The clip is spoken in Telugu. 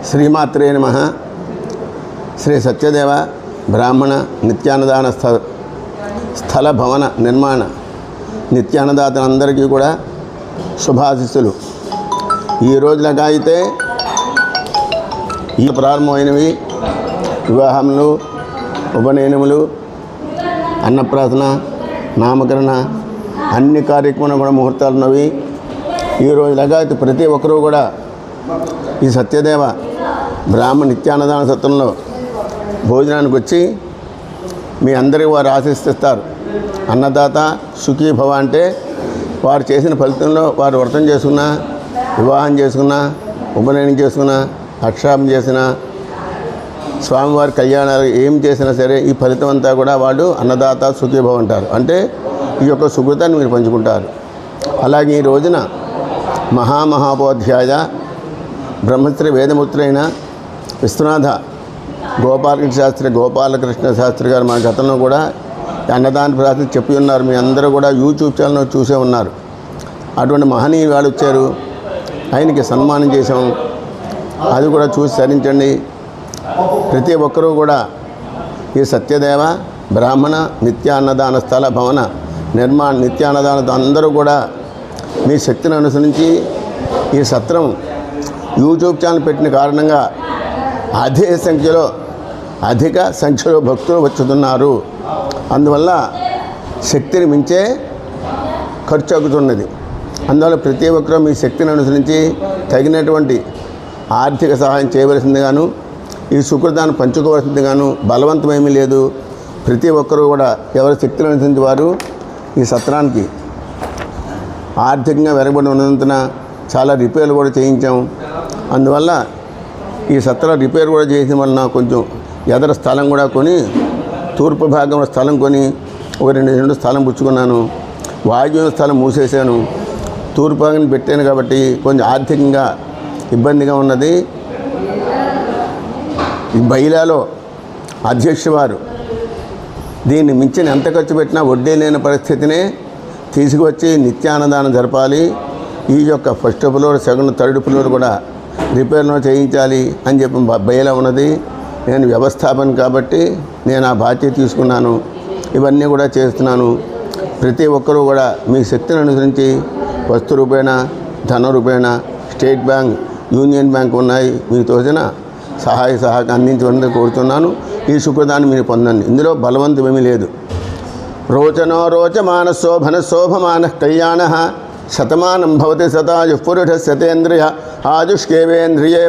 శ్రీమాత్రే నమః. శ్రీ సత్యదేవ బ్రాహ్మణ నిత్యాన్నదాన స్థల భవన నిర్మాణ నిత్యాన్నదాతలందరికీ కూడా శుభాశీస్సులు. ఈ రోజులగా అయితే ఈ ప్రారంభమైనవి వివాహములు, ఉపనయనములు, అన్నప్రాసన, నామకరణ అన్ని కార్యక్రమాలు కూడా ముహూర్తాలు ఉన్నవి. ఈ రోజులగా అయితే ప్రతి ఒక్కరూ కూడా ఈ సత్యదేవ బ్రాహ్మణ నిత్యాన్నదాన సత్రంలో భోజనానికి వచ్చి మీ అందరికీ వారు ఆశీస్తిస్తారు. అన్నదాత సుఖీభవ అంటే వారు చేసిన ఫలితంలో వారు వ్రతం చేసుకున్నా, వివాహం చేసుకున్నా, ఉపనయనం చేసుకున్నా, అక్షాపం చేసినా, స్వామివారి కళ్యాణాలు ఏం చేసినా సరే ఈ ఫలితం అంతా కూడా వాడు అన్నదాత సుఖీభవ అంటారు. అంటే ఈ యొక్క సుకృతాన్ని మీరు పంచుకుంటారు. అలాగే ఈ రోజున మహామహోపాధ్యాయ బ్రహ్మశ్రీ వేదముత్రైన విశ్వనాథ గోపాలకృష్ణ శాస్త్రి గారు మన గతంలో కూడా అన్నదాన ప్రార్థన చెప్పి ఉన్నారు. మీ అందరూ కూడా యూట్యూబ్ ఛానల్లో చూసే ఉన్నారు. అటువంటి మహనీయులు వాడు వచ్చారు, ఆయనకి సన్మానం చేసాం. అది కూడా చూసి సరించండి. ప్రతి ఒక్కరూ కూడా ఈ సత్యదేవ బ్రాహ్మణ నిత్యాన్నదాన స్థల భవన నిర్మాణ నిత్యాన్నదాన అందరూ కూడా మీ శక్తిని అనుసరించి ఈ సత్రం యూట్యూబ్ ఛానల్ పెట్టిన కారణంగా అధిక సంఖ్యలో భక్తులు వచ్చుతున్నారు. అందువల్ల శక్తిని మించే ఖర్చు అవుతున్నది. అందువల్ల ప్రతి ఒక్కరూ మీ శక్తిని అనుసరించి తగినటువంటి ఆర్థిక సహాయం చేయవలసిందిగాను, ఈ సుకృతాన్ని పంచుకోవలసిందిగాను బలవంతమేమీ లేదు. ప్రతి ఒక్కరూ కూడా ఎవరి శక్తిని అనుసరించి వారు ఈ సత్రానికి ఆర్థికంగా వెరబడి ఉన్నందున చాలా రిపేర్లు కూడా చేయించాం. అందువల్ల ఈ సత్రం రిపేర్ కూడా చేసిన వలన కొంచెం ఎదర స్థలం కూడా కొని, తూర్పు భాగంలో స్థలం కొని ఒక రెండు స్థలం పుచ్చుకున్నాను. వాయువ్య స్థలం మూసేశాను, తూర్పు భాగం పెట్టాను. కాబట్టి కొంచెం ఆర్థికంగా ఇబ్బందిగా ఉన్నది. ఈ బైలాలో అధ్యక్షుడు వారు దీన్ని మించిన ఎంత ఖర్చు పెట్టినా వడ్డీ లేని పరిస్థితినే తీసుకువచ్చి నిత్యాన్నదానం జరపాలి. ఈ యొక్క first floor, second, third floor కూడా రిపేర్లో చేయించాలి అని చెప్పి బయలా ఉన్నది. నేను వ్యవస్థాపన కాబట్టి నేను ఆ బాధ్యత తీసుకున్నాను. ఇవన్నీ కూడా చేస్తున్నాను. ప్రతి ఒక్కరూ కూడా మీ శక్తిని అనుసరించి వస్తు రూపేణ, ధన రూపేణ, స్టేట్ బ్యాంక్, యూనియన్ బ్యాంక్ ఉన్నాయి. మీ తోచిన సహాయ సహకారం అందించమని కోరుతున్నాను. ఈ సుకృతాన్ని మీరు పొందండి. ఇందులో బలవంతమేమీ లేదు. రోచనో రోచమాన శోభన శోభమాన కళ్యాణ శతమానం భవతి శతాయు పురుష శతేంద్రియ ఆయుష్కేవేంద్రియే